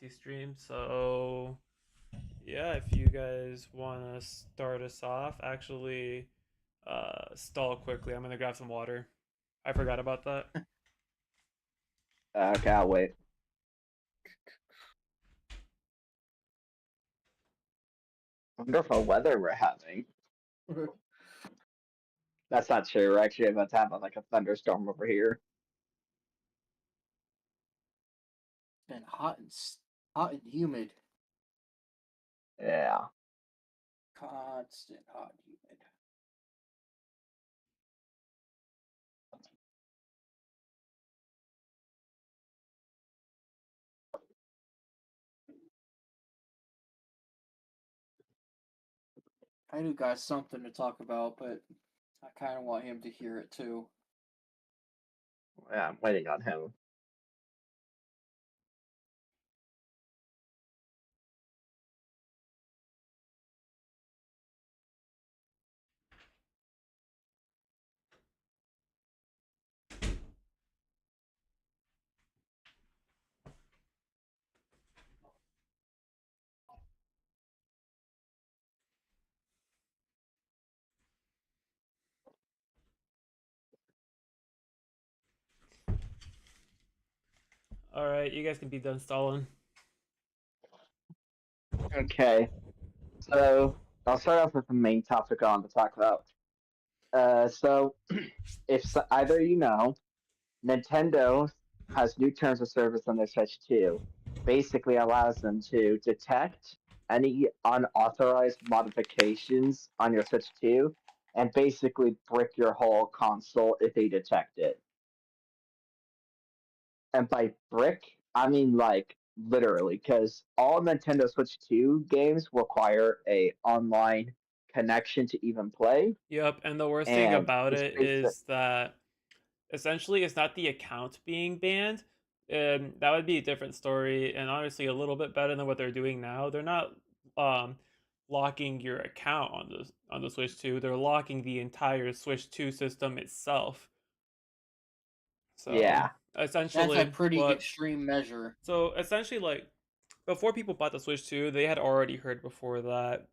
multi-stream. So yeah, if you guys want to start us off, actually, stall quickly. I'm gonna grab some water. I forgot about that. Okay, I'll wait. Wonderful weather we're having. That's not true. We're actually about to have like a thunderstorm over here. Been hot and humid. Yeah. Constant hot and humid. I do got something to talk about, but I kind of want him to hear it too. Yeah, I'm waiting on him. All right, you guys can be done stalling. Okay. So I'll start off with the main topic I want to talk about. So if either you know, Nintendo has new terms of service on their Switch 2. Basically allows them to detect any unauthorized modifications on your Switch 2 and basically brick your whole console if they detect it. And by brick, I mean like literally, because all Nintendo Switch 2 games require a online connection to even play. Yep, and the worst thing And about it's it basic. is that essentially it's not the account being banned. That would be a different story, and honestly, a little bit better than what they're doing now. They're not um, locking your account on the Switch 2. They're locking the entire Switch 2 system itself. So Yeah. That's a essentially, pretty extreme measure. like before people bought the Switch 2, they had already heard before that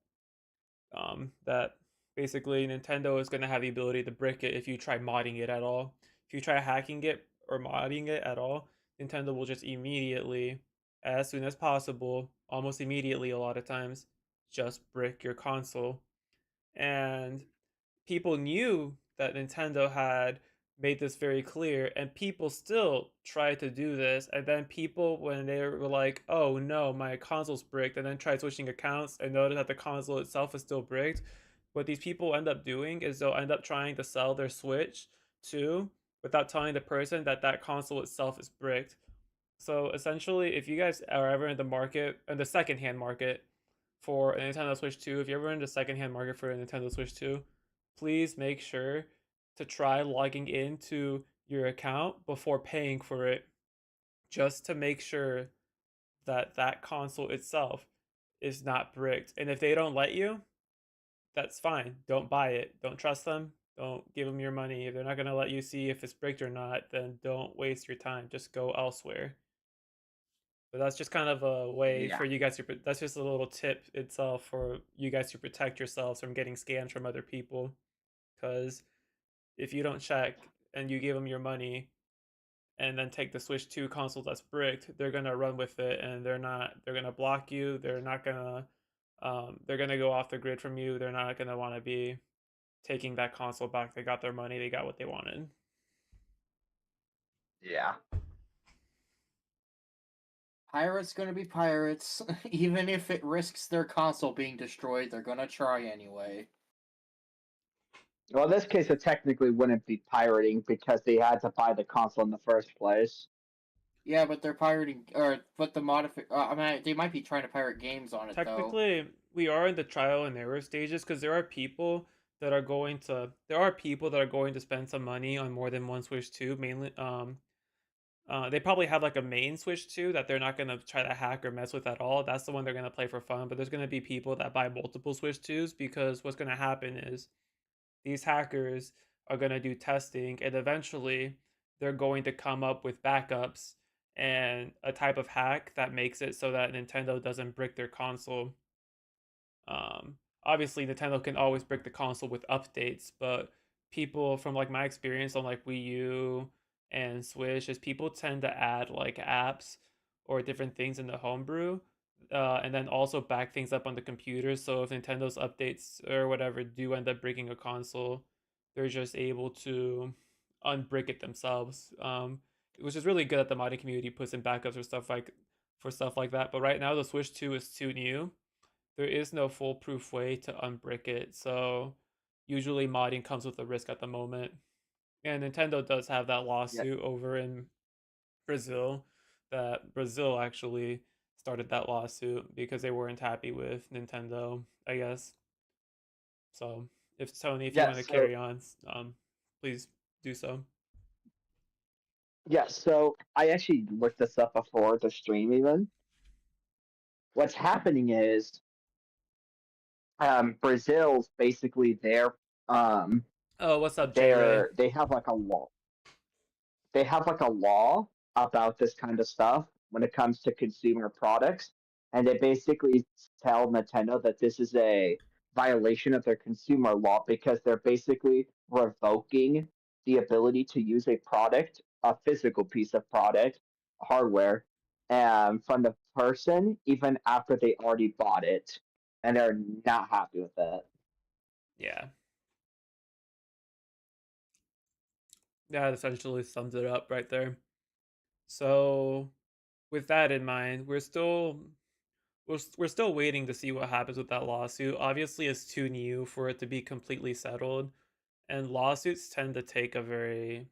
basically Nintendo is going to have the ability to brick it if you try modding it at all. If you try hacking it or modding it at all, Nintendo will just immediately, as soon as possible, almost immediately a lot of times, just brick your console. And people knew that Nintendo had made this very clear, and people still tried to do this. And then people, when they were like, "Oh no, my console's bricked," and then tried switching accounts and noticed that the console itself is still bricked, what these people end up doing is they'll end up trying to sell their Switch too, without telling the person that that console itself is bricked. So essentially, if you guys are ever in the market, in the secondhand market for a Nintendo Switch 2, if you're ever in the secondhand market for a Nintendo Switch 2, please make sure to try logging into your account before paying for it, just to make sure that that console itself is not bricked. And if they don't let you, that's fine. Don't buy it. Don't trust them. Don't give them your money. If they're not going to let you see if it's bricked or not, then don't waste your time. Just go elsewhere. But that's just kind of a way Yeah. for you guys to, that's just a little tip itself for you guys to protect yourselves from getting scammed from other people. Because if you don't check and you give them your money and then take the Switch 2 console that's bricked, they're gonna run with it, and they're gonna block you. They're gonna go off the grid from you. They're not gonna want to be taking that console back. They got their money. They got what they wanted. Yeah. Pirates gonna be pirates. Even if it risks their console being destroyed, they're gonna try anyway. Well, in this case, it technically wouldn't be pirating because they had to buy the console in the first place. Yeah, but they're pirating, but I mean, they might be trying to pirate games on it though. Technically, we are in the trial and error stages because there are people that are going to spend some money on more than one Switch 2, mainly they probably have like a main Switch 2 that they're not gonna try to hack or mess with at all. That's the one they're gonna play for fun. But there's gonna be people that buy multiple Switch 2s because what's gonna happen is these hackers are gonna do testing and eventually they're going to come up with backups and a type of hack that makes it so that Nintendo doesn't brick their console. Obviously, Nintendo can always brick the console with updates, but people from like my experience on like Wii U and Switch is people tend to add like apps or different things in the homebrew, and then also back things up on the computer. So if Nintendo's updates or whatever do end up breaking a console, they're just able to unbrick it themselves, which is really good that the modding community puts in backups for stuff like that. But right now, the Switch 2 is too new. There is no foolproof way to unbrick it, so usually modding comes with a risk at the moment. And Nintendo does have that Yeah. lawsuit over in Brazil, that Brazil actually started that lawsuit because they weren't happy with Nintendo, I guess. So, if Tony, if you Yeah. want to So carry on, please do so. yeah. So I actually looked this up before the stream. Even what's happening is Brazil's basically um Oh, what's up, J Ray? they have like a law. They have like a law about this kind of stuff when it comes to consumer products, and they basically tell Nintendo that this is a violation of their consumer law because they're basically revoking the ability to use a product, a physical piece of product, hardware, from the person even after they already bought it, and they're not happy with that. Yeah, that essentially sums it up right there. So, with that in mind, we're still waiting to see what happens with that lawsuit. Obviously, it's too new for it to be completely settled, and lawsuits tend to take a very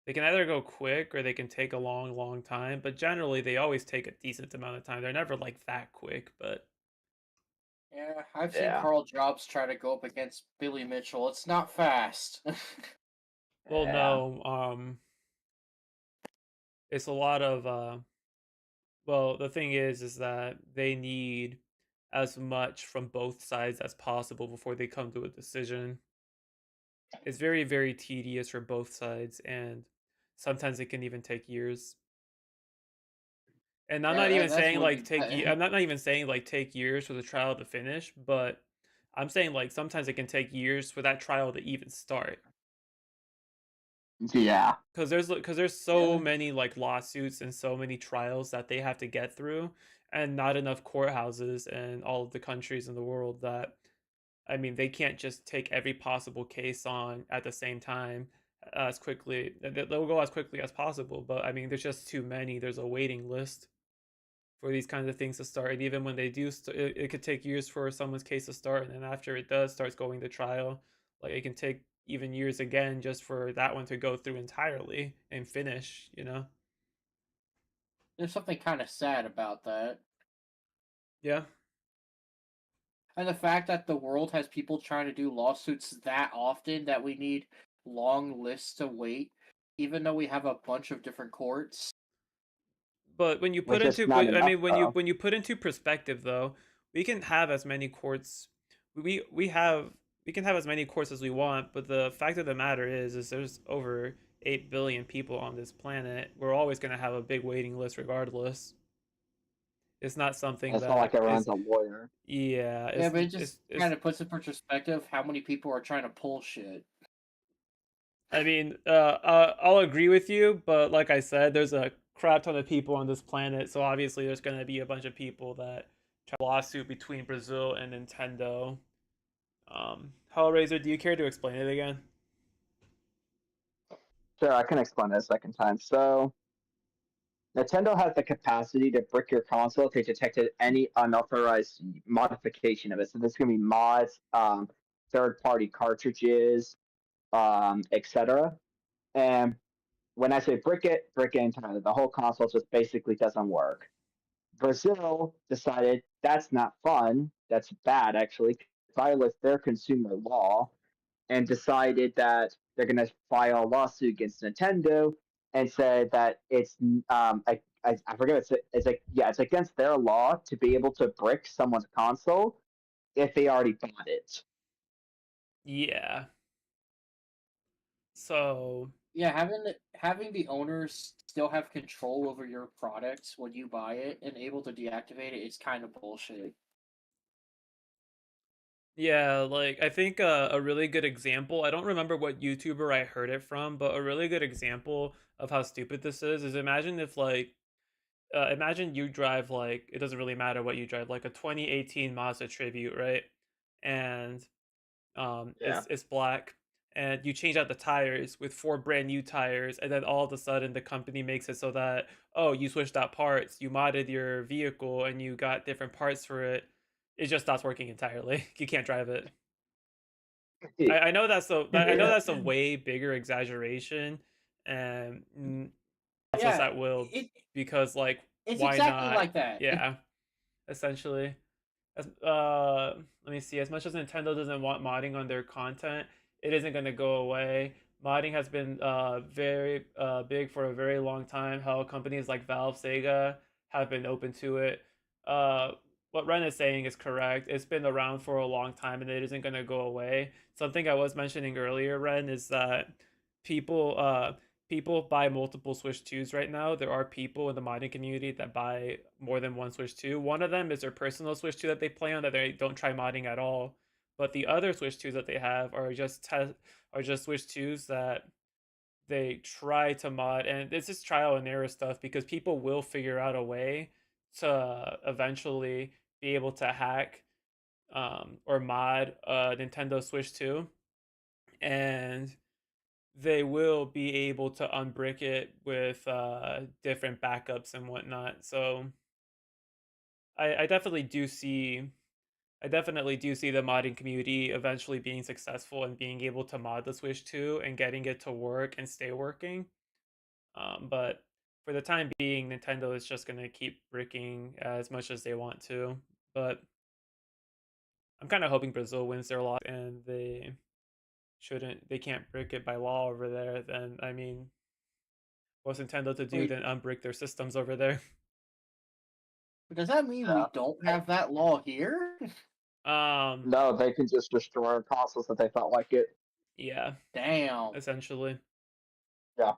they can either go quick or they can take a long, long time, but generally they always take a decent amount of time. They're never like that quick, but Yeah, I've seen Yeah, Carl Jobs try to go up against Billy Mitchell. It's not fast. well, yeah. no, it's a lot of well, the thing is that they need as much from both sides as possible before they come to a decision. It's very, very tedious for both sides, and sometimes it can even take years. And I'm Yeah, not even that's saying what like you. I'm not even saying like take years for the trial to finish, but I'm saying like sometimes it can take years for that trial to even start. Yeah. Because there's so Yeah, many like lawsuits and so many trials that they have to get through, and not enough courthouses in all of the countries in the world that I mean, they can't just take every possible case on at the same time as quickly. They'll go as quickly as possible, but I mean, there's just too many. There's a waiting list for these kinds of things to start, and even when they do, it could take years for someone's case to start, and then after it does starts going to trial, like it can take even years again just for that one to go through entirely and finish. there's something kind of sad about that. Yeah. And the fact that the world has people trying to do lawsuits that often that we need long lists to wait, even though we have a bunch of different courts. But when you put Which is into, not but I enough mean, when you though. when you put into perspective, though, we can have as many courts, we have we can have as many courts as we want. But the fact of the matter is there's over 8 billion people on this planet. We're always gonna have a big waiting list, regardless. It's not something It's not that like everyone's is, a lawyer. yeah, Yeah, but it just it's. kind of puts in perspective how many people are trying to pull shit. I mean, I'll agree with you, but like I said, there's a crap ton of people on this planet, so obviously there's gonna be a bunch of people that try a lawsuit between Brazil and Nintendo. Hellraiser, do you care to explain it again? Sure, I can explain it a second time. So, Nintendo has the capacity to brick your console if they detected any unauthorized modification of it. So, this can be mods, third-party cartridges, etc. And when I say brick it entirely. The whole console just basically doesn't work. Brazil decided that's not fun. That's bad, actually. Violates their consumer law and decided that they're going to file a lawsuit against Nintendo and said that it's I forget it's like yeah it's against their law to be able to brick someone's console if they already bought it. Yeah. So Yeah, having the owners still have control over your product when you buy it and able to deactivate it is kind of bullshit. Yeah, like I think a really good example, I don't remember what YouTuber I heard it from, but a really good example of how stupid this is imagine if like imagine you drive like it doesn't really matter what you drive, like a 2018 Mazda Tribute, right? And Yeah. it's black, and you change out the tires with four brand new tires, and then all of a sudden the company makes it so that, oh, you switched out parts, you modded your vehicle, and you got different parts for it. It just stops working entirely. You can't drive it. I know I know Yeah. that's a way bigger exaggeration, and process Yeah, at will it because like it's why exactly not? like that. Yeah, essentially. As let me see. As much as Nintendo doesn't want modding on their content, it isn't going to go away. Modding has been very big for a very long time. How companies like Valve, Sega have been open to it. Uh, what Ren is saying is correct. It's been around for a long time, and it isn't going to go away. Something I was mentioning earlier, Ren, is that people people buy multiple Switch 2s right now. There are people in the modding community that buy more than one Switch 2. One of them is their personal Switch 2 that they play on that they don't try modding at all. But the other Switch 2s that they have are just Switch 2s that they try to mod, and it's just trial and error stuff because people will figure out a way to eventually be able to hack or mod a Nintendo Switch 2, and they will be able to unbrick it with different backups and whatnot. So I definitely do see I definitely do see the modding community eventually being successful and being able to mod the Switch 2 and getting it to work and stay working. But for the time being, Nintendo is just gonna keep bricking as much as they want to. But I'm kind of hoping Brazil wins their lot and they can't brick it by law over there. Then I mean, what's Nintendo to do Wait, than unbrick their systems over there? does that mean we don't have that law here? Um, No, they can just destroy consoles that they felt like it. yeah, Damn. essentially. Yeah.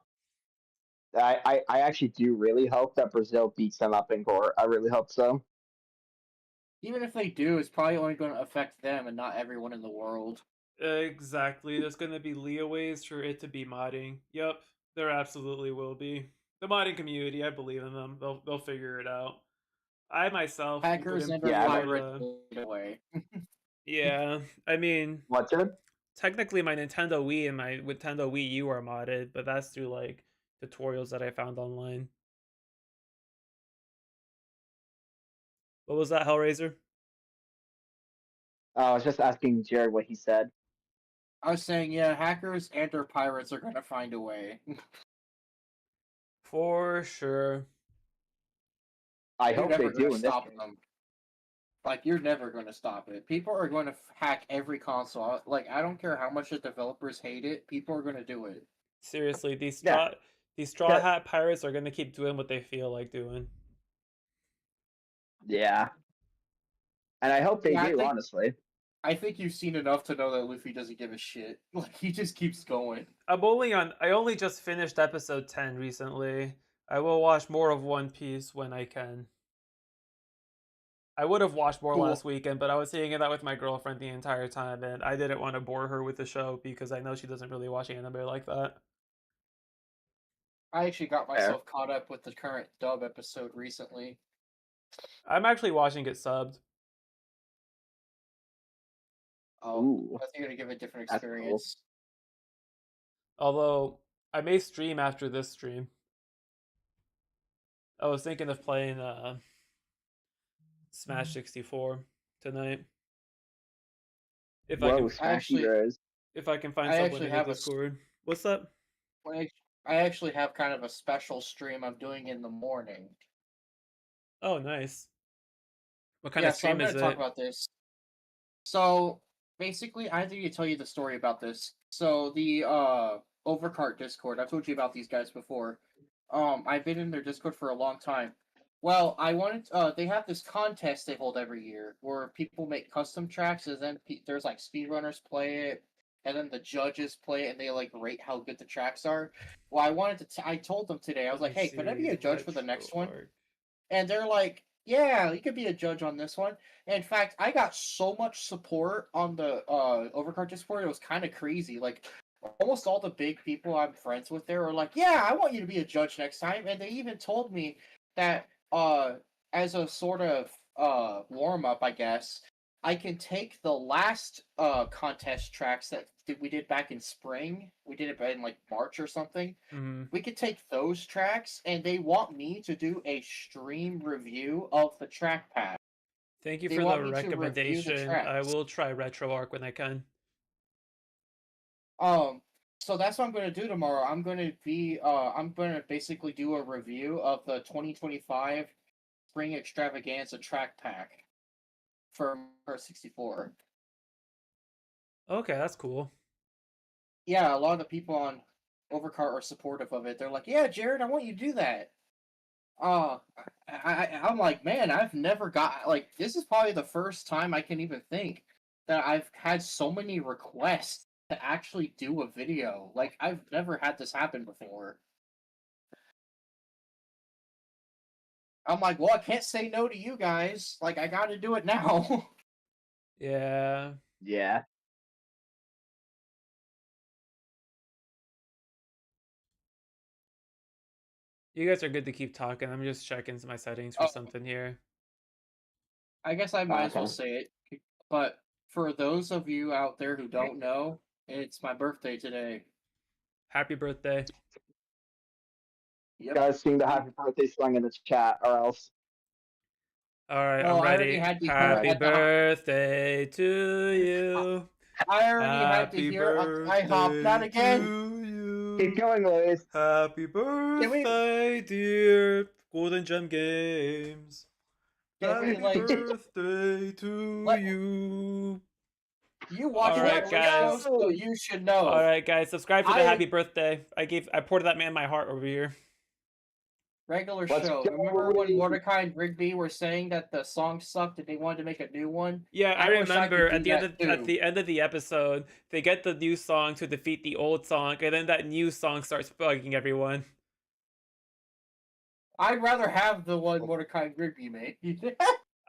I actually do really hope that Brazil beats them up in court. I really hope so. Even if they do, it's probably only going to affect them and not everyone in the world. Exactly. There's gonna be leeways for it to be modding. Yep, there absolutely will be. The modding community, I believe in them. They'll figure it out. I myself Hackers wouldn't and our be Yeah, able pirates to. away. Yeah, I mean, what, Jim? technically my Nintendo Wii and my Nintendo Wii U are modded, but that's through like tutorials that I found online. What was that, Hellraiser? I was just asking Jared what he said. I was saying, yeah, hackers and our pirates are going to find a way. For sure. I You're hope they never going to do in this stop case. them. Like, you're never going to stop it. People are going to hack every console. Like, I don't care how much the developers hate it, people are going to do it. Seriously, Yeah. these straw Yeah. hat pirates are gonna keep doing what they feel like doing. Yeah. And I hope they Yeah, do, honestly. I think you've seen enough to know that Luffy doesn't give a shit. Like, he just keeps going. I only just finished episode 10 recently. I will watch more of One Piece when I can. I would have watched more last Cool. weekend, but I was hanging out with my girlfriend the entire time, and I didn't want to bore her with the show because I know she doesn't really watch anime like that. I actually got Fair. myself caught up with the current dub episode recently. I'm actually watching it subbed, Oh, Ooh, I think you're gonna give it a different that's cool. experience. although I may stream after this stream. I was thinking of playing Smash 64 tonight if I Whoa, can I Smashy actually, Bros. if I can find I someone actually in the have Discord. What's up? I actually have kind of a special stream I'm doing in the morning. Oh, nice. What kind Yeah, of so I'm stream is gonna talk it? about this. So basically, I need to tell you the story about this. So the Overcart Discord, I've told you about these guys before. I've been in their Discord for a long time. Well, I wanted they have this contest they hold every year where people make custom tracks, and then there's like speedrunners play it. and then the judges play it and they like rate how good the tracks are. Well, I wanted to. I told them today. I was Let like, me "Hey, could I be see. a judge for the next one?" RetroArch. And they're like, "Yeah, you could be a judge on this one." And in fact, I got so much support on the Overcard Discord. It was kind of crazy. Like almost all the big people I'm friends with there are like, "Yeah, I want you to be a judge next time." And they even told me that as a sort of warm up, I guess, I can take the last contest tracks that we did back in spring. We did it in like March or something. Mhm. We could take those tracks, and they want me to do a stream review of the track pack. Thank you They for the want me to review the recommendation. I tracks. will try RetroArch when I can. Um, so that's what I'm going to do tomorrow. I'm going to basically do a review of the 2025 Spring Extravaganza track pack for 64. Okay, that's cool. Yeah, a lot of the people on Overcart are supportive of it. They're like, "Yeah, Jared, I want you to do that." Uh, I'm like, man, I've never got like this is probably the first time I can even think that I've had so many requests to actually do a video. Like I've never had this happen before. I'm like, well, I can't say no to you guys. Like I got to do it now. Yeah. Yeah. You guys are good to keep talking. I'm just checking my settings for Oh, something here. I guess I might as well Okay. say it. But for those of you out there who don't know, it's my birthday today. Happy birthday. Yep. Guys, sing the happy birthday song in the chat, or else. All right, I'm Well, I already ready. had to hear it Happy at the birthday to you. I already had to Happy hear it on IHOP. Not birthday again. to Keep you. going, Luis. Happy Can we birthday, dear Golden Gem Games. can we Happy like birthday to let you. you All watch right, Let's regular guys. shows, so go! you should All know. right, guys. Subscribe for the happy I birthday. I poured that man my heart over here. regular Let's show. go, Remember when Luis. Mordecai and Rigby were saying that the song sucked and they wanted to make a new one? Yeah, I I wish I remember could do that at too. the end of the episode, they get the new song to defeat the old song, and then that new song starts bugging everyone. I'd rather have the one Mordecai and Rigby made.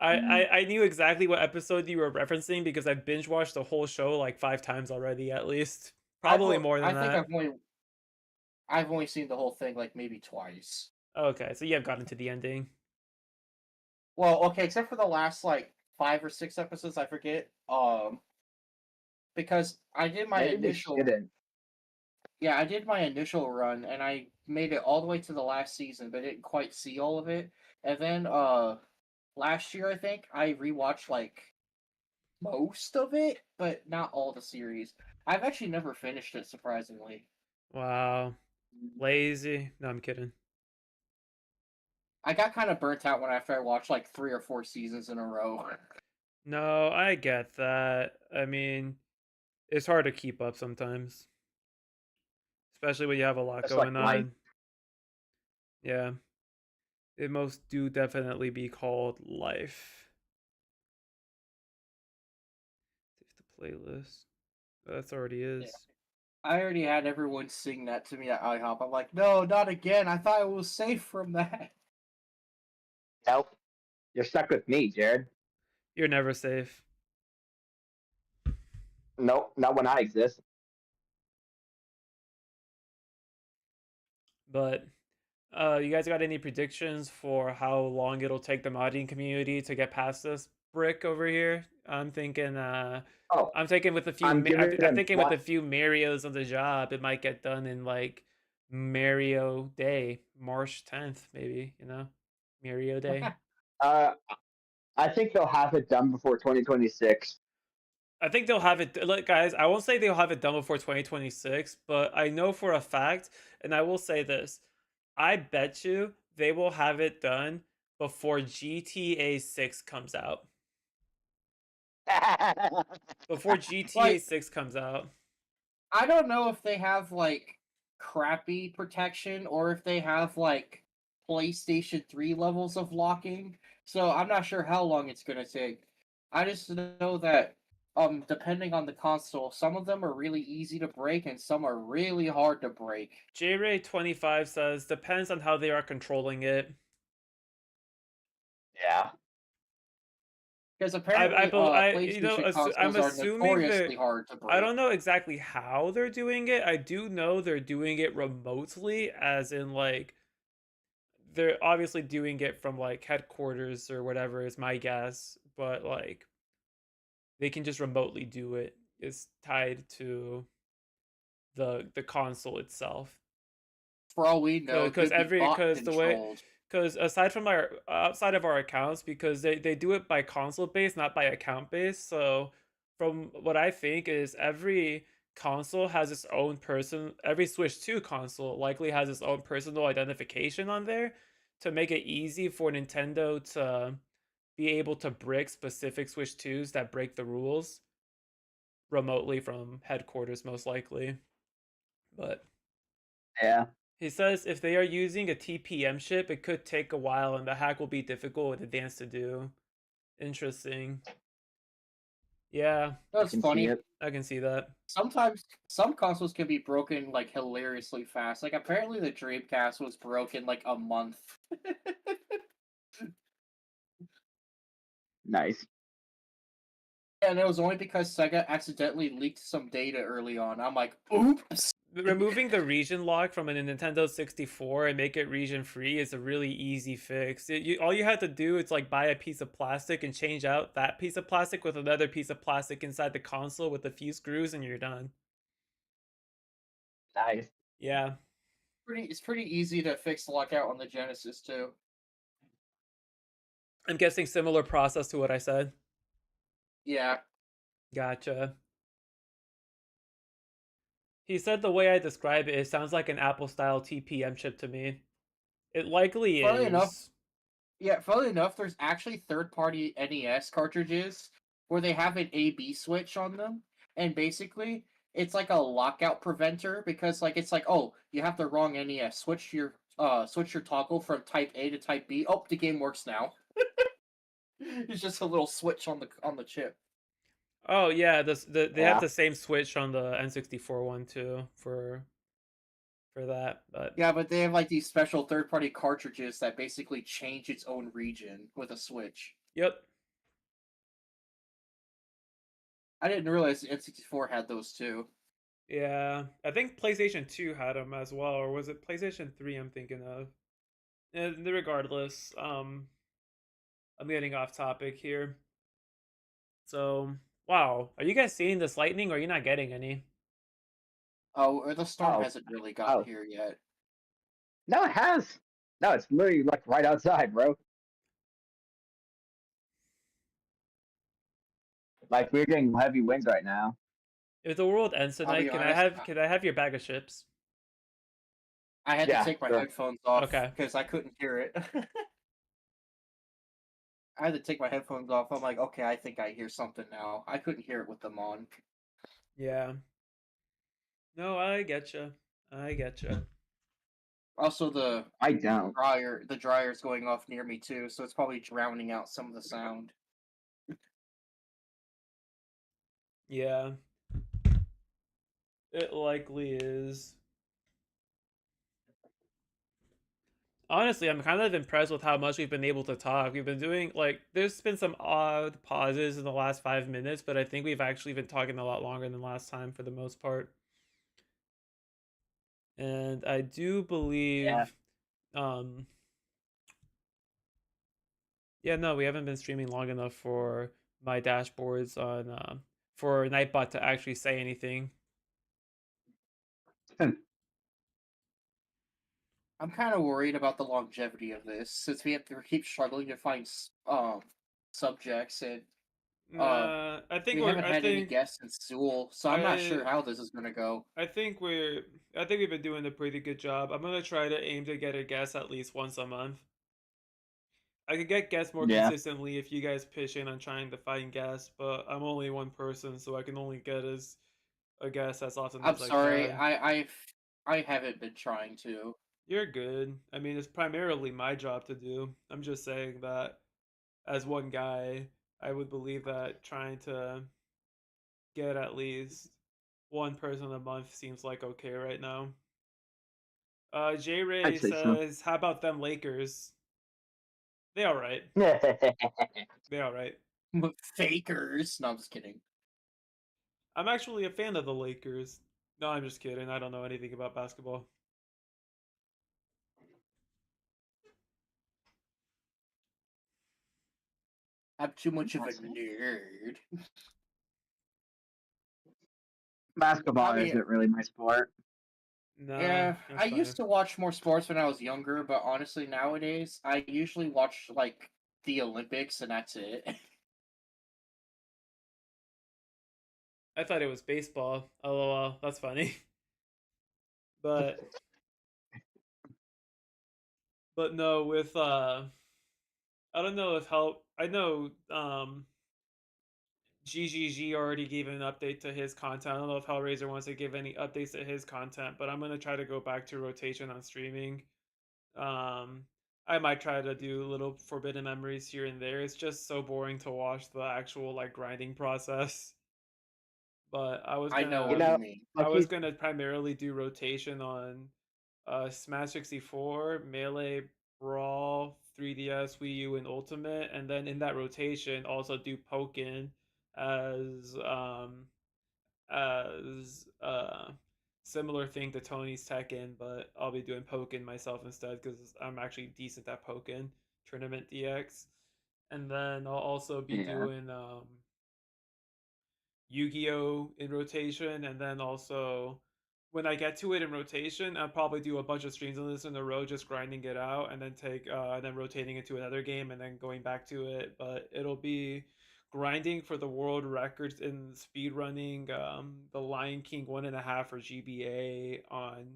I knew exactly what episode you were referencing because I've binge watched the whole show like 5 times already, at least. Probably more I than think that. I've only seen the whole thing like maybe twice. Okay, so you have gotten to the ending. Well, okay, except for the last like 5 or 6 episodes, I forget. Because I did my Maybe we initial shouldn't. Yeah, I did my initial run and I made it all the way to the last season, but didn't quite see all of it. And then last year I think I rewatched like most of it, but not all the series. I've actually never finished it surprisingly. Wow. Lazy. No, I'm kidding. I got kind of burnt out when after I watched like 3 or 4 seasons in a row. No, I get that. I mean, it's hard to keep up sometimes, especially when you have a lot It's like going life. on. Yeah, it most do definitely be called life. Save the playlist. That's already Yeah. is. I already had everyone sing that to me at IHOP. I'm like, no, not again. I thought I was safe from that. Nope. You're stuck with me, Jared. You're never safe. Nope, not when I exist. But you guys got any predictions for how long it'll take the modding community to get past this brick over here? Oh, I'm thinking with a few I'm giving I'm them thinking with one. a few Marios on the job, it might get done in like Mario Day, March 10th, maybe, Mario Day. Uh, I think they'll have it done before 2026. I think they'll have it. Look, guys, I won't say they'll have it done before 2026, but I know for a fact, and I will say this: I bet you they will have it done before GTA 6 comes out. Before GTA Like, 6 comes out. I don't know if they have like crappy protection or if they have like PlayStation 3 levels of locking. So I'm not sure how long it's going to take. I just know that depending on the console, some of them are really easy to break and some are really hard to break. JRay25 says depends on how they are controlling it. Yeah. Because apparently, PlayStation I'm consoles are assuming that notoriously hard to I break. don't know exactly how they're doing it. I do know they're doing it remotely, as in like they're obviously doing it from like headquarters or whatever is my guess, but like they can just remotely do it. It's tied to the console itself. For all we know, it Because could be every bot because the way controlled. because aside from our outside of our accounts, because they do it by console base, not by account base. So from what I think is every console has its own person. Every Switch 2 console likely has its own personal identification on there to make it easy for Nintendo to be able to brick specific Switch 2s that break the rules remotely from headquarters, most likely. But Yeah. he says if they are using a TPM chip, it could take a while and the hack will be difficult in advance to do. Interesting. Yeah, I That's can see funny. it. I can see that. Sometimes some consoles can be broken like hilariously fast. Like apparently the Dreamcast was broken like a month. Nice. And it was only because Sega accidentally leaked some data early on. I'm like, oops. Removing the region lock from a Nintendo 64 and make it region free is a really easy fix. All you had to do is like buy a piece of plastic and change out that piece of plastic with another piece of plastic inside the console with a few screws and you're done. Nice. Yeah. It's pretty easy to fix lockout on the Genesis too. I'm guessing similar process to what I said. Yeah. Gotcha. He said the way I describe it, it sounds like an Apple style TPM chip to me. It likely Funnily enough, is. there's actually third-party NES cartridges where they have an A/B switch on them, and basically it's like a lockout preventer because like it's like, oh, you have the wrong NES. Switch your toggle from type A to type B. Oh, the game works now. It's just a little switch on the chip. Oh yeah, they have Yeah. the same switch on the N64 one too for that. But Yeah, but they have like these special third-party cartridges that basically change its own region with a switch. yep. I didn't realize the N64 had those too. Yeah, I think PlayStation 2 had them as well, or was it PlayStation 3 I'm thinking of? Regardless, I'm getting off topic here. So, wow, are you guys seeing this lightning or are you not getting any? Oh, or the storm Oh. hasn't really gotten Oh. here yet. No, it has. No, it's literally like right outside, bro. Like we're getting heavy winds right now. If the world ends I'll tonight, be honest, can I have your bag of chips? I had to Yeah, take my sure. headphones off Okay. because I couldn't hear it. I had to take my headphones off. I'm like, okay, I think I hear something now. I couldn't hear it with them on. Yeah. No, I get you. I get you. Also, the I don't. dryer's going off near me too, so it's probably drowning out some of the sound. Yeah, it likely is. Honestly, I'm kind of impressed with how much we've been able to talk. We've been doing like there's been some odd pauses in the last 5 minutes, but I think we've actually been talking a lot longer than last time for the most part. And I do Yeah. believe, um, yeah, no, we haven't been streaming long enough for my dashboards on for Nightbot to actually say anything. I'm kind of worried about the longevity of this since we have to keep struggling to find subjects and we haven't I had any think guests in school, so I'm not I sure how this is gonna go. I think we're I think we've been doing a pretty good job. I'm gonna try to aim to get a guest at least once a month. I could get guests more Yeah. consistently if you guys pitch in on trying to find guests, but I'm only one person, so I can only get as a guest as often I'm as I sorry, try. I haven't been trying to. You're good. I mean, it's primarily my job to do. I'm just saying that as one guy, I would believe that trying to get at least one person a month seems like okay right now. J I'd Ray say so. says, "How about them Lakers? They all right. They all right. Fakers. No, I'm just kidding. I'm actually a fan of the Lakers. No, I'm just kidding. I don't know anything about basketball. I'm too much of a That's it. nerd. I Basketball mean, isn't really my sport. Nah, yeah, I that's fine. used to watch more sports when I was younger, but honestly, nowadays, I usually watch, like, the Olympics, and that's it. I thought it was baseball. LOL, that's funny. But no, with I don't know if help. I know GGG already gave an update to his content. I don't know if Hellraiser wants to give any updates to his content, but I'm gonna try to go back to rotation on streaming. Um, I might try to do little Forbidden Memories here and there. It's just so boring to watch the actual like grinding process. But I know You what you know, mean. I was Lucky. gonna primarily do rotation on Smash 64, Melee, Brawl, 3DS, Wii U, and Ultimate, and then in that rotation also do Pokken as as similar thing to Tony's Tekken, but I'll be doing Pokken myself instead because I'm actually decent at Pokken Tournament DX, and then I'll also be Yeah. doing Yu-Gi-Oh in rotation, and then also when I get to it in rotation, I'll probably do a bunch of streams on this in a row, just grinding it out, and then and then rotating into another game, and then going back to it. But it'll be grinding for the world records in speed running, the Lion King 1.5 for GBA on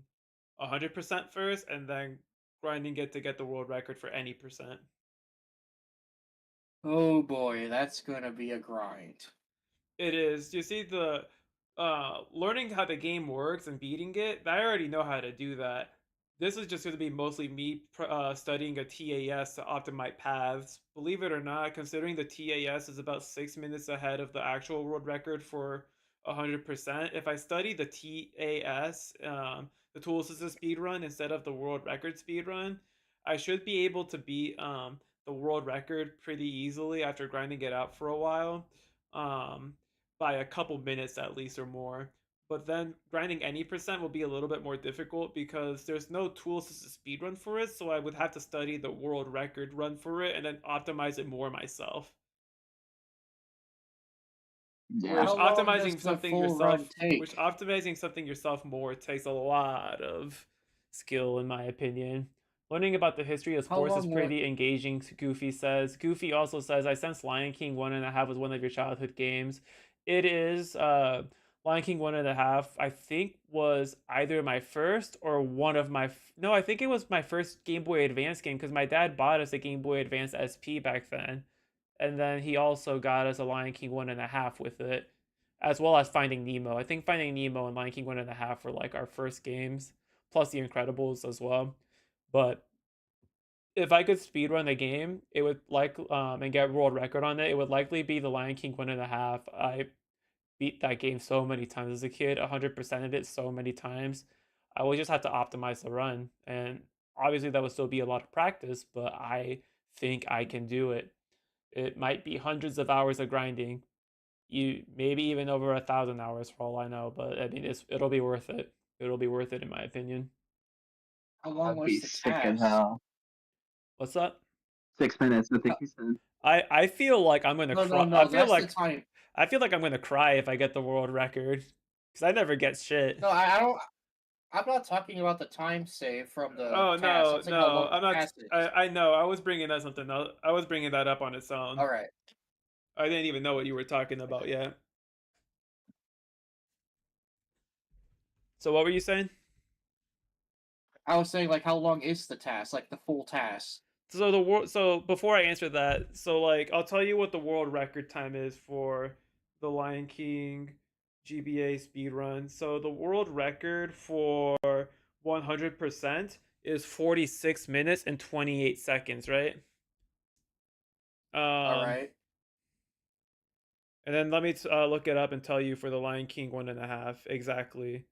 100% first, and then grinding it to get the world record for any percent. Oh boy, that's gonna be a grind. It is. You see the learning how the game works and beating it. I already know how to do that. This is just going to be mostly me studying a TAS to optimize paths. Believe it or not, considering the TAS is about 6 minutes ahead of the actual world record for 100%. If I study the TAS, the tool assisted speed run instead of the world record speed run, I should be able to beat the world record pretty easily after grinding it out for a while. Um, by a couple minutes at least or more. But then grinding any percent will be a little bit more difficult because there's no tool assisted speed run for it, so I would have to study the world record run for it and then optimize it more myself. Yeah. Which How long does optimizing the something full run yourself take? which optimizing something yourself more takes a lot of skill in my opinion. Learning about the history of How sports is long will pretty engaging, Goofy says. Goofy also says, I sense Lion King 1.5 was one of your childhood games. It is. Lion King 1.5, I think, was either my first or one of my. No, I think it was my first Game Boy Advance game because my dad bought us a Game Boy Advance SP back then, and then he also got us a Lion King 1.5 with it, as well as Finding Nemo. I think Finding Nemo and Lion King 1.5 were like our first games, plus The Incredibles as well. But if I could speedrun the game, it would and get world record on it. It would likely be the Lion King 1.5. I beat that game so many times as a kid, 100% of it so many times. I would just have to optimize the run, and obviously that would still be a lot of practice, but I think I can do it. It might be hundreds of hours of grinding, you maybe even over 1,000 hours for all I know. But I mean, it'll be worth it. It'll be worth it in my opinion. how long That'd be was the sick as task? hell. What's up? 6 minutes, I think How, you said. I feel like I'm gonna no, no, cry. no. That's the time. I feel like I'm gonna cry if I get the world record because I never get shit. No, I don't. I'm not talking about the time save from the Oh task. I'm no, saying how no, long I'm the not. task is. I know. I was bringing that something else. I was bringing that up on its own. All right. I didn't even know what you were talking about yet. So what were you saying? I was saying like how long is the task? Like the full task. So the world. So before I answer that, so like I'll tell you what the world record time is for the Lion King GBA speedrun. So the world record for 100% is 46 minutes and 28 seconds, right? All Um, right. And then let me look it up and tell you for the Lion King 1.5 exactly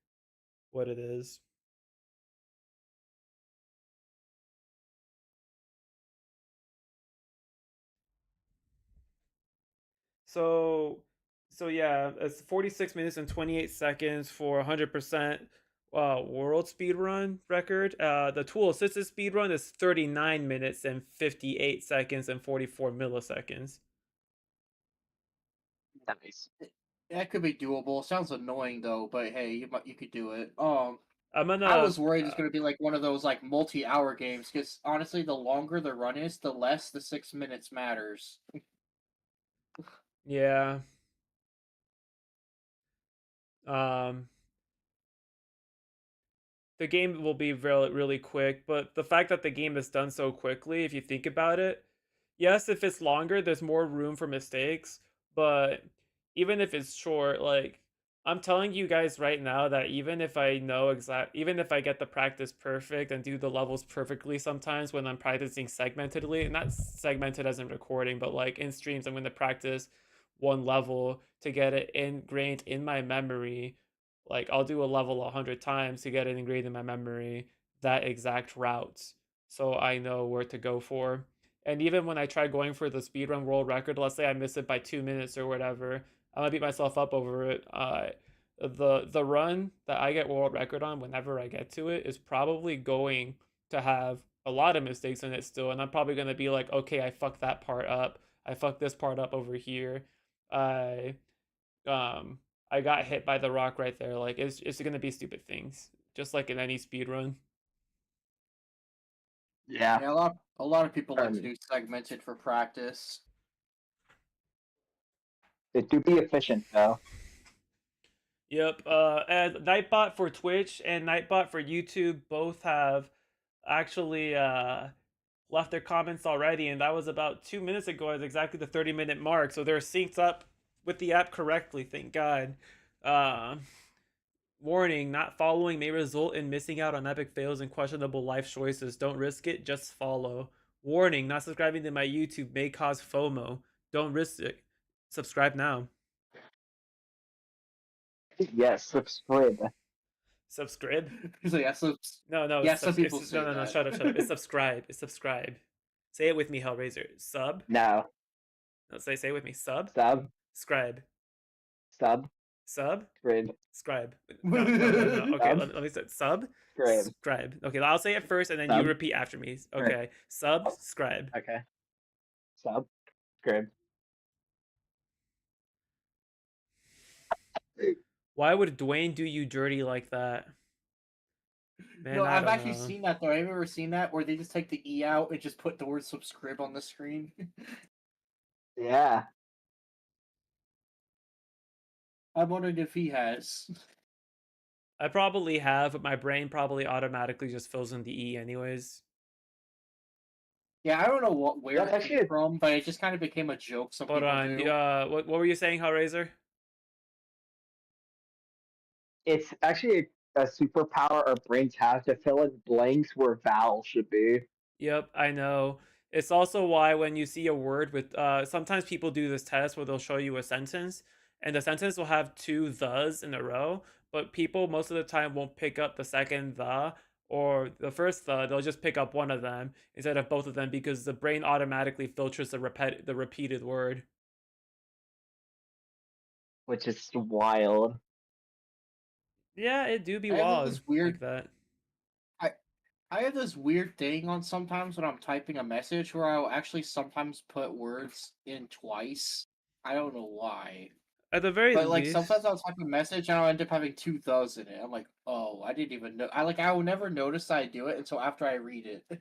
what it is. So, so yeah, it's 46 minutes and 28 seconds for 100% world speed run record. The tool assisted speed run is 39 minutes and 58 seconds and 44 milliseconds. Nice. That could be doable. Sounds annoying though, but hey, you could do it. I'm I gonna, was worried it's gonna be like one of those like multi-hour games because honestly, the longer the run is, the less the 6 minutes matters. yeah, um, the game will be really quick, but the fact that the game is done so quickly, if you think about it, yes, if it's longer, there's more room for mistakes, but even if it's short, like I'm telling you guys right now that even if I know even if I get the practice perfect and do the levels perfectly sometimes when I'm practicing segmentedly, not segmented as in recording, but like in streams, I'm going to practice one level to get it ingrained in my memory. Like I'll do a level 100 times to get it ingrained in my memory, that exact route, so I know where to go for. And even when I try going for the speedrun world record, let's say I miss it by 2 minutes or whatever, I'm gonna beat myself up over it. The run that I get world record on whenever I get to it is probably going to have a lot of mistakes in it still, and I'm probably gonna be like, okay, I fucked that part up. I fucked this part up over here. I um I got hit by the rock right there. Like it's gonna be stupid things, just like in any speed run. Yeah. Yeah, a lot of people like to Um, do segmented for practice. it do be efficient though. Yep. And Nightbot for Twitch and Nightbot for YouTube both have actually left their comments already, and that was about 2 minutes ago. Is exactly the 30-minute mark, so they're synced up with the app correctly. Thank God. Uh, Warning: not following may result in missing out on epic fails and questionable life choices. Don't risk it. Just follow. Warning: not subscribing to my YouTube may cause FOMO. Don't risk it. Subscribe now. Yes, subscribe. Subscribe. So yeah, so No, no, yeah, some people no, say no, no. that. Shut up, shut up. It's subscribe. It's subscribe. Say it with me, Hellraiser. Sub. No. No, say it with me. Sub. Sub. Scribe. Sub. Sub. Scribe. Scribe. No, no, no, no. Okay, Sub. let me say sub. Scribe. Scribe. Okay, I'll say it first, and then you Sub. repeat after me. Scribe. Okay. Subscribe. Okay. Sub. Scribe. Why would Dwayne do you dirty like that? Man, No, I I've don't actually know. seen that though. Have you ever seen that where they just take the E out and just put the word subscribe on the screen? Yeah. I'm wondering if he has. I probably have, but my brain probably automatically just fills in the E anyways. Yeah, I don't know where That's it came actually from, but it just kind of became a joke some Hold people on. do. What were you saying, Hellraiser? it's actually a superpower our brains have to fill in blanks where vowels should be. Yep, I know. It's also why when you see a word with sometimes people do this test where they'll show you a sentence and the sentence will have two thes in a row, but people most of the time won't pick up the second the or the first the, they'll just pick up one of them instead of both of them because the brain automatically filters the repeated word. Which is wild. Yeah, it do be I have wild this weird like that. I I have this weird thing on sometimes when I'm typing a message where I'll actually sometimes put words in twice. I don't know why. At the very But like least, sometimes I'll type a message and I'll end up having two thes in it. I'm like, oh, I didn't even know. I will never notice that I do it until after I read it.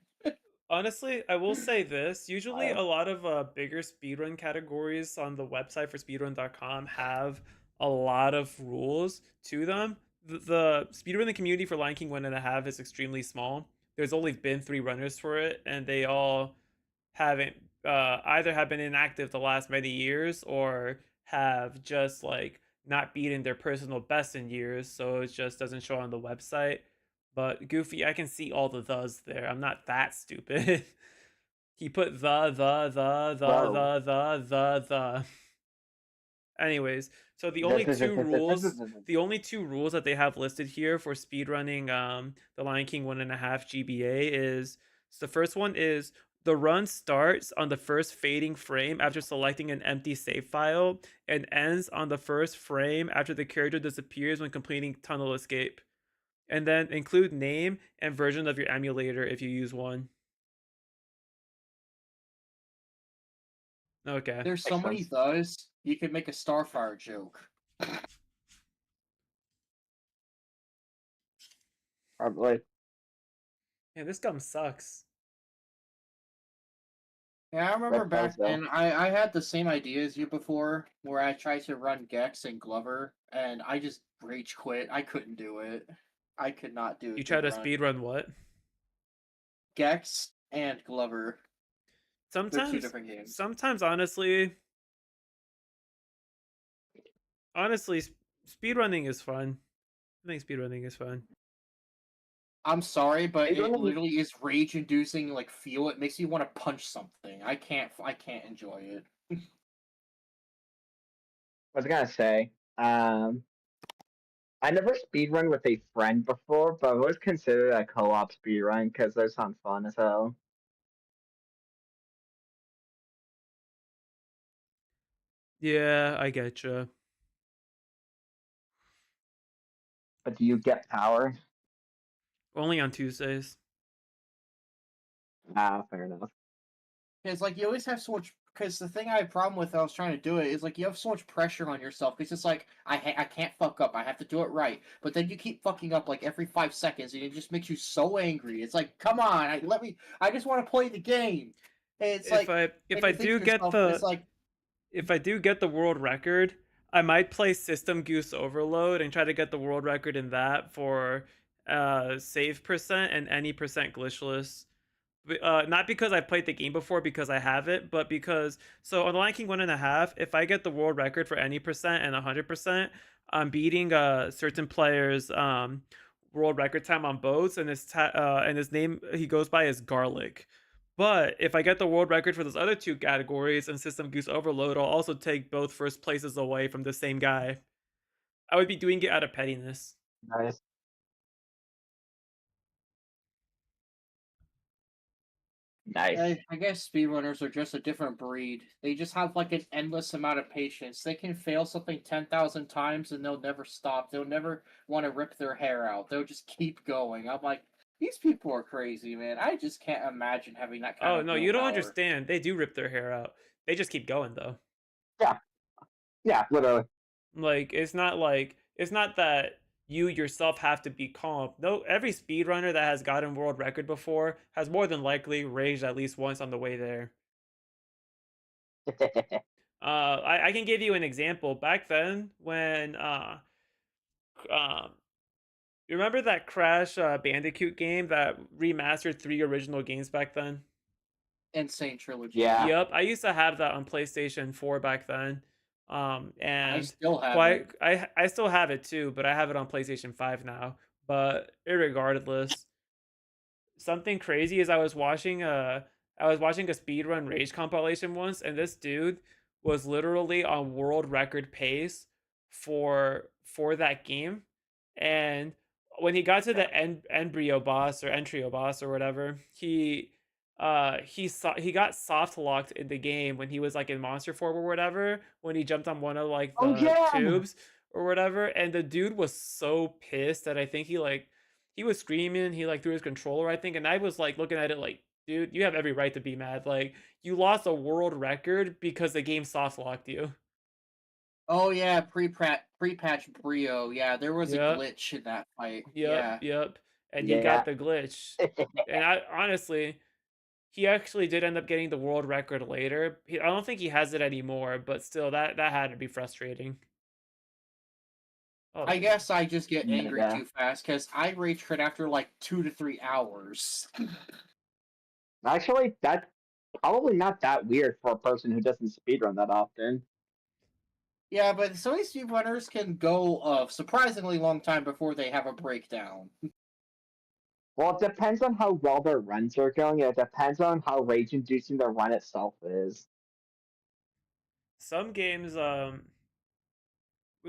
honestly, I will say this. Usually, Wild. a lot of bigger speedrun categories on the website for speedrun.com have a lot of rules to them. The speedrunning community for Lion King 1.5 is extremely small. There's only been 3 runners for it, and they all haven't either have been inactive the last many years or have just like not beaten their personal best in years, so it just doesn't show on the website. But Goofy, I can see all the thes there. I'm not that stupid. He put the Whoa. the. Anyways, so the only two rules that they have listed here for speedrunning The Lion King 1.5 GBA is, so the first one is the run starts on the first fading frame after selecting an empty save file and ends on the first frame after the character disappears when completing tunnel escape. And then include name and version of your emulator if you use one. Okay. There's so Makes many sense. those. You could make a Starfire joke. Probably. Yeah, this gum sucks. Yeah, I remember Red back Buzz though. then. I had the same idea as you before, where I tried to run Gex and Glover, and I just rage quit. I couldn't do it. I could not do You the try to run. speedrun what? Gex and Glover. They're two Sometimes, different games. sometimes honestly, speedrunning is fun. I think speedrunning is fun. I'm sorry, but it Speedrunning, literally is rage inducing. Like feel it makes you want to punch something. I can't. I can't enjoy it. I was gonna say, I never speedrun with a friend before, but I've always considered a co-op speedrun because those sound fun as hell. Yeah, I get you. But do you get power? Only on Tuesdays. Ah, fair enough. It's like you always have so much. Because the thing I had a problem with, I was trying to do it, is like you have so much pressure on yourself. Because it's like I can't fuck up. I have to do it right. But then you keep fucking up like every 5 seconds, and it just makes you so angry. It's like, come on, let me. I just want to play the game. And it's If like, I if and I you think do to get yourself, it's the like, if I do get the world record, I might play System Goose Overload and try to get the world record in that for save percent and any percent glitchless. Not because I played the game before, because I have it, but because, so on the Lion King 1.5, if I get the world record for any percent and 100%, I'm beating certain players world record time on boats, and and his name he goes by is Garlic. But if I get the world record for those other two categories and System Goose Overload, I'll also take both first places away from the same guy. I would be doing it out of pettiness. Nice. Nice. I guess speedrunners are just a different breed. They just have like an endless amount of patience. They can fail something 10,000 times and they'll never stop. They'll never want to rip their hair out. They'll just keep going. I'm like, these people are crazy, man. I just can't imagine having that kind Oh of no, you don't willpower. understand. They do rip their hair out. They just keep going though. Yeah. Yeah. Literally. Like it's not that you yourself have to be calm. No, every speedrunner that has gotten world record before has more than likely raged at least once on the way there. I can give you an example. Back then, when um, you remember that Crash Bandicoot game that remastered 3 original games back then? Insane trilogy, Yeah. yeah. Yep, I used to have that on PlayStation 4 back then. I And still have it. quite I still have it too, but I have it on PlayStation 5 now. But irregardless, something crazy is I was watching a speedrun rage compilation once, and this dude was literally on world record pace for that game. And when he got to the embryo boss or entrio boss or whatever, he got soft locked in the game when he was like in monster form or whatever, when he jumped on one of like Oh the yeah. tubes or whatever, and the dude was so pissed that I think he was screaming, he like threw his controller, I think, and I was like looking at it like, dude, you have every right to be mad. Like, you lost a world record because the game soft locked you. Oh yeah, pre-patch Brio. Yeah, there was a Yep, glitch in that fight. yep, Yeah. yep. And you got Yeah. the glitch. And I honestly, he actually did end up getting the world record later. I don't think he has it anymore, but still, that had to be frustrating. Oh, I guess I just get angry Yeah. too fast because I rage quit after like 2 to 3 hours. Actually, that's probably not that weird for a person who doesn't speedrun that often. Yeah, but some of these speedrunners can go a surprisingly long time before they have a breakdown. Well, it depends on how well their runs are going. It depends on how rage-inducing the run itself is. some games,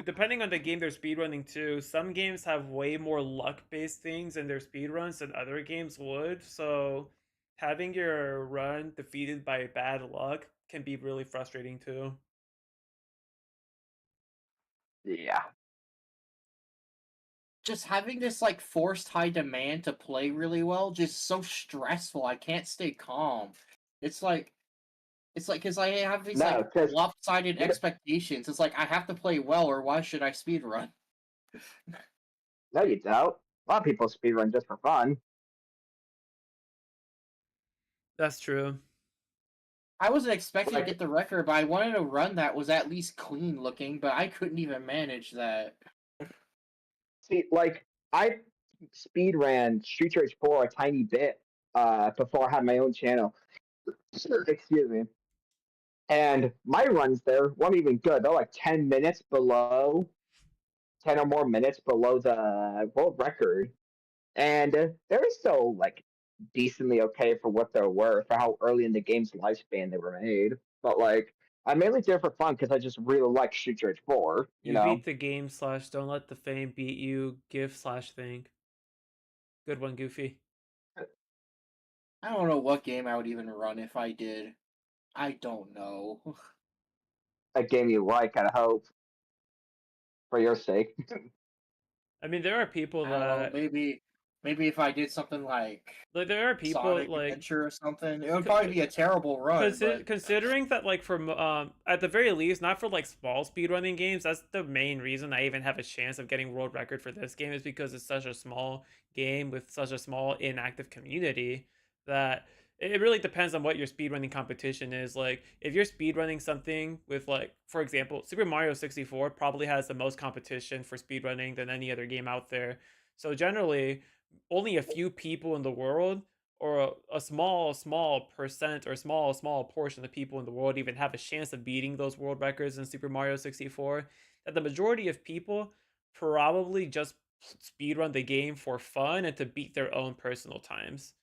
Depending on the game they're speedrunning too, some games have way more luck-based things in their speedruns than other games would. So having your run defeated by bad luck can be really frustrating too. Yeah. Just having this like forced high demand to play really well, just so stressful. I can't stay calm. It's like it's like because I have these No, like because lopsided expectations. It's like I have to play well, or why should I speedrun? no, you don't. A lot of people speedrun just for fun. That's true. I wasn't expecting to Like, get the record, but I wanted a run that was at least clean looking, but I couldn't even manage that. see, like I speed ran Street Rage 4 a tiny bit before I had my own channel. Excuse me. And my runs there weren't even good. They're like 10 minutes below, 10 or more minutes below the world record. And they're still like decently okay for what they're worth, for how early in the game's lifespan they were made. But like, I mainly did it for fun because I just really like Street Rage 4, you You know? beat the game slash don't let the fame beat you, give slash think. Good one, Goofy. I don't know what game I would even run if I did. I don't know. A game you like, I hope, for your sake. I mean, there are people I don't know. that Maybe if I did something like there are people Sonic like Adventure or something, it would probably be a terrible run. But considering that like for at the very least not for like small speedrunning games, that's the main reason I even have a chance of getting world record for this game is because it's such a small game with such a small inactive community that it really depends on what your speedrunning competition is. Like if you're speedrunning something with like for example Super Mario 64 probably has the most competition for speedrunning than any other game out there, so generally only a few people in the world or a small percent or small portion of people in the world even have a chance of beating those world records in Super Mario 64, that the majority of people probably just speedrun the game for fun and to beat their own personal times.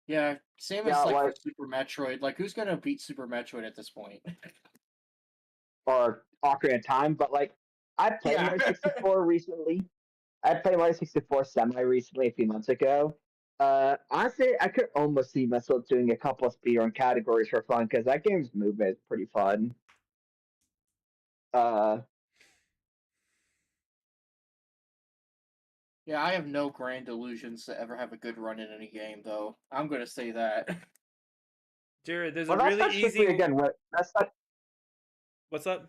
yeah, same Yeah, as like for like, Super Metroid. Like, who's gonna beat Super Metroid at this point? or Ocarina of Time, but like, I played Yeah. Mario 64 recently. I played Mario 64 semi recently a few months ago. Honestly, I could almost see myself doing a couple of speedrun categories for fun because that game's movement is pretty fun. Uh, Yeah, I have no grand illusions to ever have a good run in any game, though. I'm gonna say that. Jared, there's a well, that's really not easy. strictly again what that's not. What's up?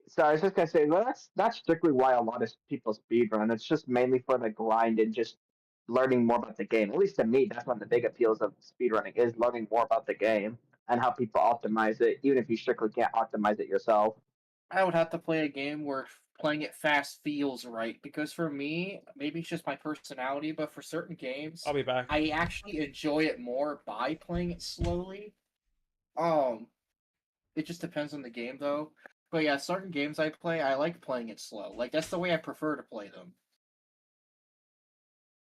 So I was just gonna say, well, that's strictly why a lot of people speedrun. It's just mainly for the grind and just learning more about the game. At least to me, that's one of the big appeals of speedrunning is learning more about the game and how people optimize it, even if you strictly can't optimize it yourself. I would have to play a game where playing it fast feels right, because for me, maybe it's just my personality, but for certain I'll games, be back. I actually enjoy it more by playing it slowly. Um, it just depends on the game, though. But yeah, certain games I play, I like playing it slow. Like that's the way I prefer to play them.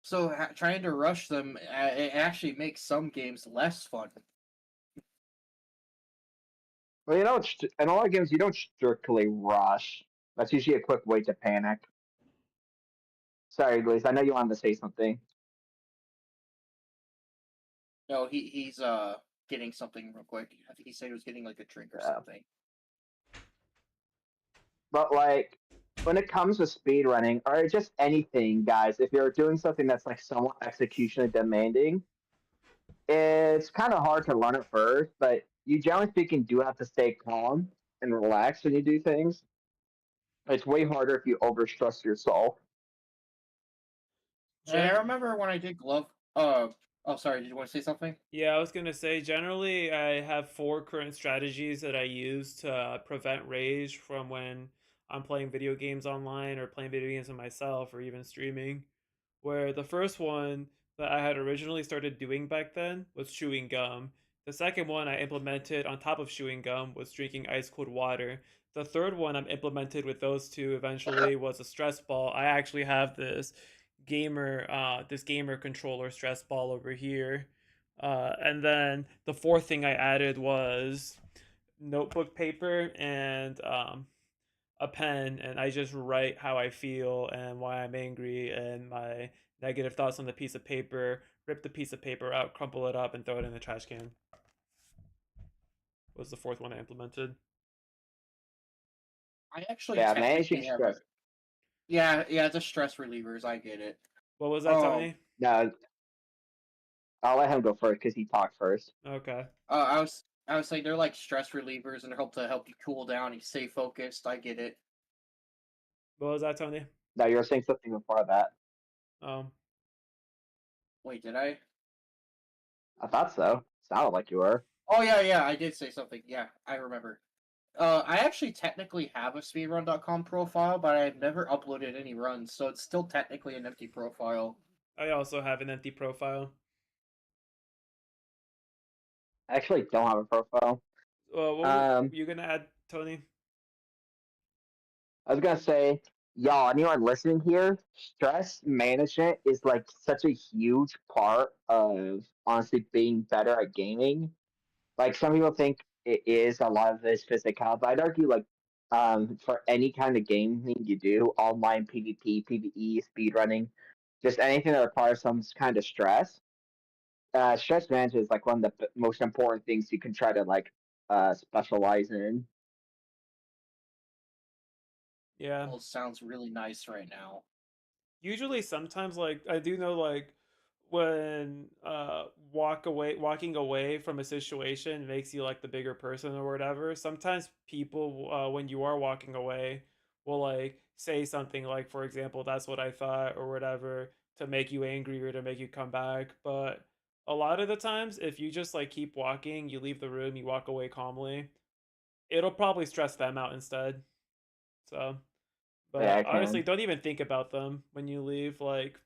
So trying to rush them, it actually makes some games less fun. Well, you don't. In a lot of games, you don't strictly rush. That's usually a quick way to panic. Sorry, Glaze. I know you wanted to say something. No, he's getting something real quick. I think he said he was getting like a drink or Yeah. something. But like, when it comes to speedrunning or just anything, guys, if you're doing something that's like somewhat executionally demanding, it's kind of hard to learn at first. But you generally speaking do have to stay calm and relaxed when you do things. It's way harder if you overstress yourself. I Gen remember when I did glove. Oh, sorry. Did you want to say something? Yeah, I was gonna say generally I have four current strategies that I use to prevent rage from when I'm playing video games online or playing video games with myself or even streaming. Where the first one that I had originally started doing back then was chewing gum. The second one I implemented on top of chewing gum was drinking ice cold water. The third one I've implemented with those two eventually was a stress ball. I actually have this gamer controller stress ball over here. And then the fourth thing I added was notebook paper and a pen and I just write how I feel and why I'm angry and my negative thoughts on the piece of paper, rip the piece of paper out, crumple it up, and throw it in the trash can. Was the fourth one I implemented. I actually Yeah, managing technically have a stress. yeah, the stress relievers. I get it. What was that, Um, Tony? No, I'll let him go first because he talked first. Okay. I was saying they're like stress relievers and they help you cool down and stay focused. I get it. What was that, Tony? No, you were saying something before that. Um, Wait, did I? I thought so. Sounded like you were. Oh yeah, I did say something. Yeah, I remember. I actually technically have a speedrun.com profile, but I've never uploaded any runs, so it's still technically an empty profile. I also have an empty profile. I actually don't have a profile. What were Um, you gonna add, Tony? I was gonna say, y'all, anyone listening here, stress management is like such a huge part of honestly being better at gaming. Like some people think it is a lot of this physical, but I'd argue like for any kind of gaming you do, online PvP, PvE, speedrunning, just anything that requires some kind of stress. Stress management is like one of the most important things you can try to like specialize in. Yeah. Well, sounds really nice right now. Usually sometimes like I do know like when walking away from a situation makes you like the bigger person or whatever. Sometimes people when you are walking away will like say something like for example that's what I thought or whatever to make you angry or to make you come back. But a lot of the times if you just like keep walking, you leave the room, you walk away calmly, it'll probably stress them out instead. So, Yeah, but I honestly, can. don't even think about them when you leave. Like,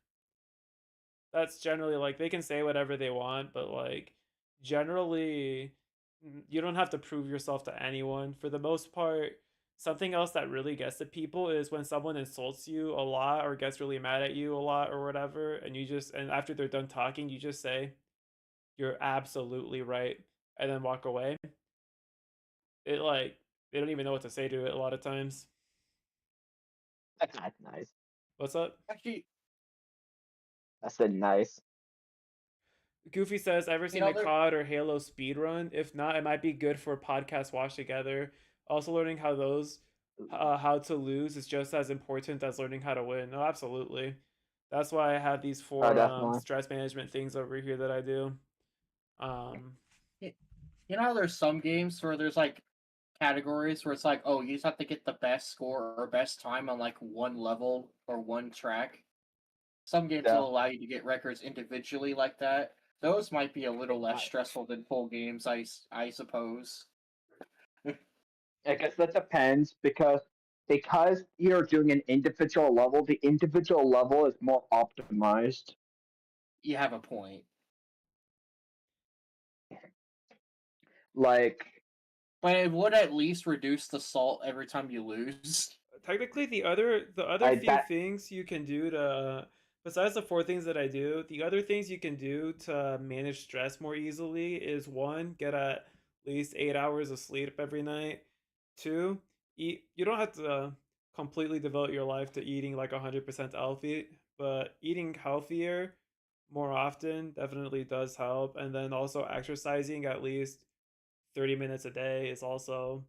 that's generally like they can say whatever they want, but like, generally, you don't have to prove yourself to anyone. For the most part, something else that really gets to people is when someone insults you a lot or gets really mad at you a lot or whatever, and and after they're done talking, you just say, "You're absolutely right," and then walk away. It like, they don't even know what to say to it a lot of times. That's nice. What's up? Actually, I said nice. Goofy says, ever you seen know, the there COD or Halo speedrun? If not, it might be good for a podcast watch together. Also, learning how to lose is just as important as learning how to win. No, absolutely. That's why I have these Oh, four definitely. stress management things over here that I do. Um, you you know how there's some games where there's like categories where it's like, oh, you just have to get the best score or best time on like one level or one track. Some games Yeah. will allow you to get records individually like that. Those might be a little less stressful than full games, I suppose. I guess that depends because you're doing an individual level, the individual level is more optimized. You have a point. Like But it would at least reduce the salt every time you lose. Technically, the other I few that things you can do to besides the four things that I do, the other things you can do to manage stress more easily is one, get at least 8 hours of sleep every night. Two, eat. You don't have to completely devote your life to eating like 100% healthy, but eating healthier more often definitely does help. And then also exercising at least 30 minutes a day is also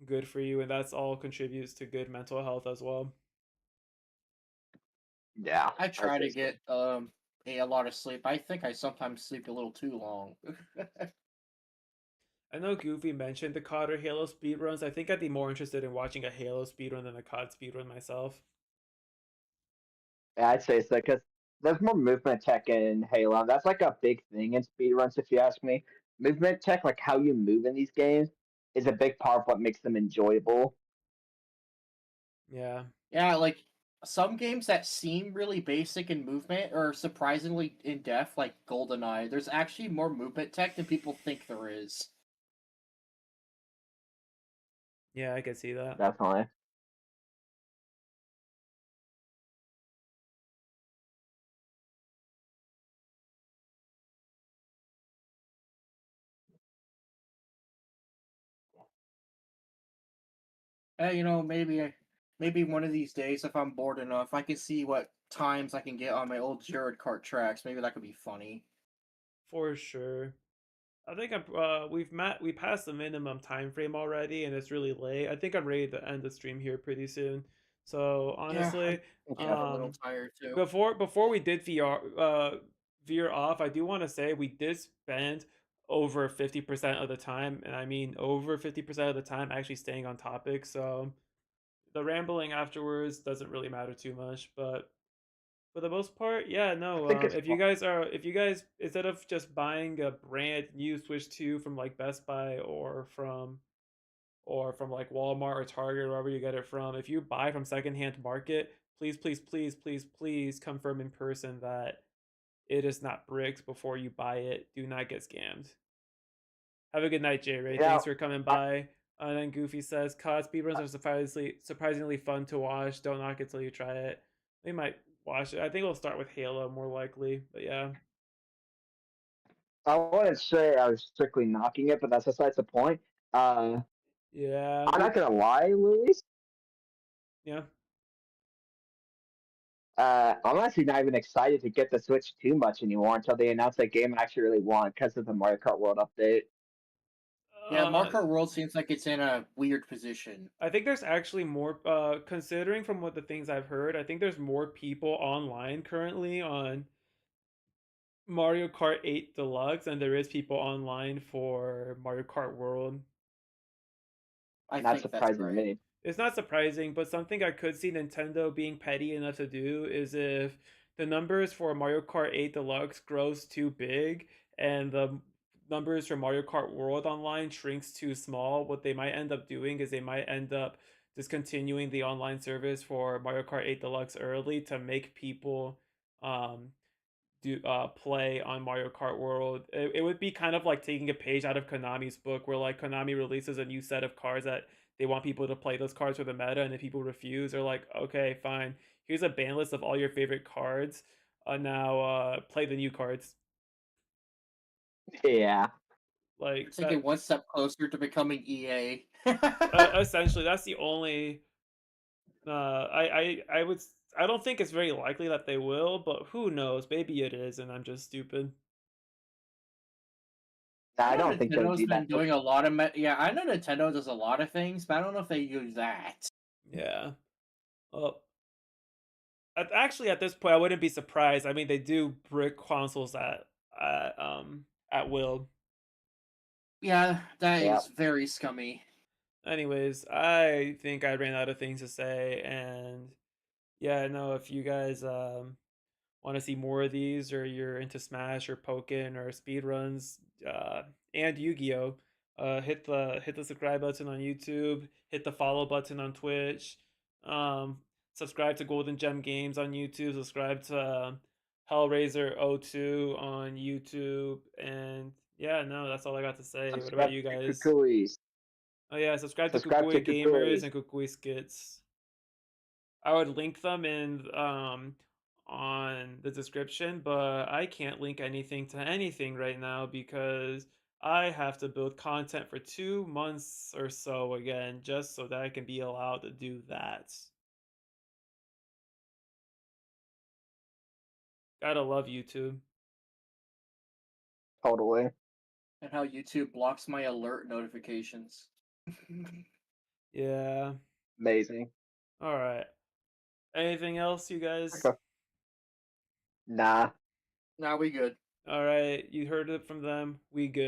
good for you, and that's all contributes to good mental health as well. yeah, I I'd try say to so. get a lot of sleep. I think I sometimes sleep a little too long. I know Goofy mentioned the COD or Halo speedruns. I think I'd be more interested in watching a Halo speedrun than a COD speedrun myself. Yeah, I'd say so because there's more movement tech in Halo. That's like a big thing in speedruns, if you ask me. Movement tech, like how you move in these games, is a big part of what makes them enjoyable. Yeah. Yeah, like some games that seem really basic in movement are surprisingly in depth, like GoldenEye. There's actually more movement tech than people think there is. Yeah, I could see that. Definitely. Maybe maybe one of these days, if I'm bored enough, I can see what times I can get on my old Jared Kart tracks. Maybe that could be funny. For sure. I think we passed the minimum time frame already, and it's really late. I think I'm ready to end the stream here pretty soon. So Yeah, honestly, I'm getting a little um, tired too. before we did veer off, I do want to say we did spend over 50% of the time, and I mean over 50% of the time actually staying on topic. So the rambling afterwards doesn't really matter too much, but for the most part, yeah, I no. think it's If you guys instead of just buying a brand new Switch 2 from like Best Buy or from like Walmart or Target or wherever you get it from, if you buy from secondhand market, please, please, please, please, please confirm in person that it is not bricks before you buy it. Do not get scammed. Have a good night, J Ray. yeah. Thanks for coming I, by. And then Goofy says, "COD speedruns are surprisingly fun to watch. Don't knock it till you try it." We might watch it. I think we'll start with Halo more likely, but yeah, I wouldn't say I was strictly knocking it, but that's besides the point. Uh, yeah, I'm we, not gonna lie, Luis. yeah. I'm actually not even excited to get the Switch too much anymore until they announce that game I actually really want because of the Mario Kart World update. Yeah, Uh, Marker World seems like it's in a weird position. I think there's actually more. Considering from what the things I've heard, I think there's more people online currently on Mario Kart 8 Deluxe than there is people online for Mario Kart World. I Not think that's surprising to right. me. It's not surprising, but something I could see Nintendo being petty enough to do is if the numbers for Mario Kart 8 Deluxe grows too big and the numbers for Mario Kart World Online shrinks too small, what they might end up doing is they might end up discontinuing the online service for Mario Kart 8 Deluxe early to make people um, do play on Mario Kart World. It would be kind of like taking a page out of Konami's book, where like Konami releases a new set of cards that they want people to play those cards for the meta, and if people refuse, they're like, okay, fine. Here's a ban list of all your favorite cards. Now play the new cards. Yeah, We're Like taking that. one step closer to becoming EA. Essentially, that's the only. I would. I don't think it's very likely that they will, but who knows? Maybe it is, and I'm just stupid. nah, I I know don't think they'll Nintendo's do been that. doing a lot of yeah. I know Nintendo does a lot of things, but I don't know if they use that. Yeah. Well, actually, at this point, I wouldn't be surprised. I mean, they do brick consoles at will. Yeah, that Yeah, is very scummy. Anyways, I think I ran out of things to say, and yeah, no, if you guys want to see more of these, or you're into Smash or Pokken or speedruns, and Yu-Gi-Oh, hit the subscribe button on YouTube, hit the follow button on Twitch, um, subscribe to Golden Gem Games on YouTube, subscribe to Hellraiser 02 on YouTube, and yeah, no, that's all I got to say. What about subscribe you to guys? Cucui's. Oh yeah, subscribe to Subscribe to Cucui Gamers Cucui's. and Cucui Skits. I would link them in on the description, but I can't link anything to anything right now because I have to build content for 2 months or so again, just so that I can be allowed to do that. Gotta love YouTube. Totally And how YouTube blocks my alert notifications. Yeah. amazing. All right. Anything else, you guys? Okay. Nah. Now we good. All right. You heard it from them. We good.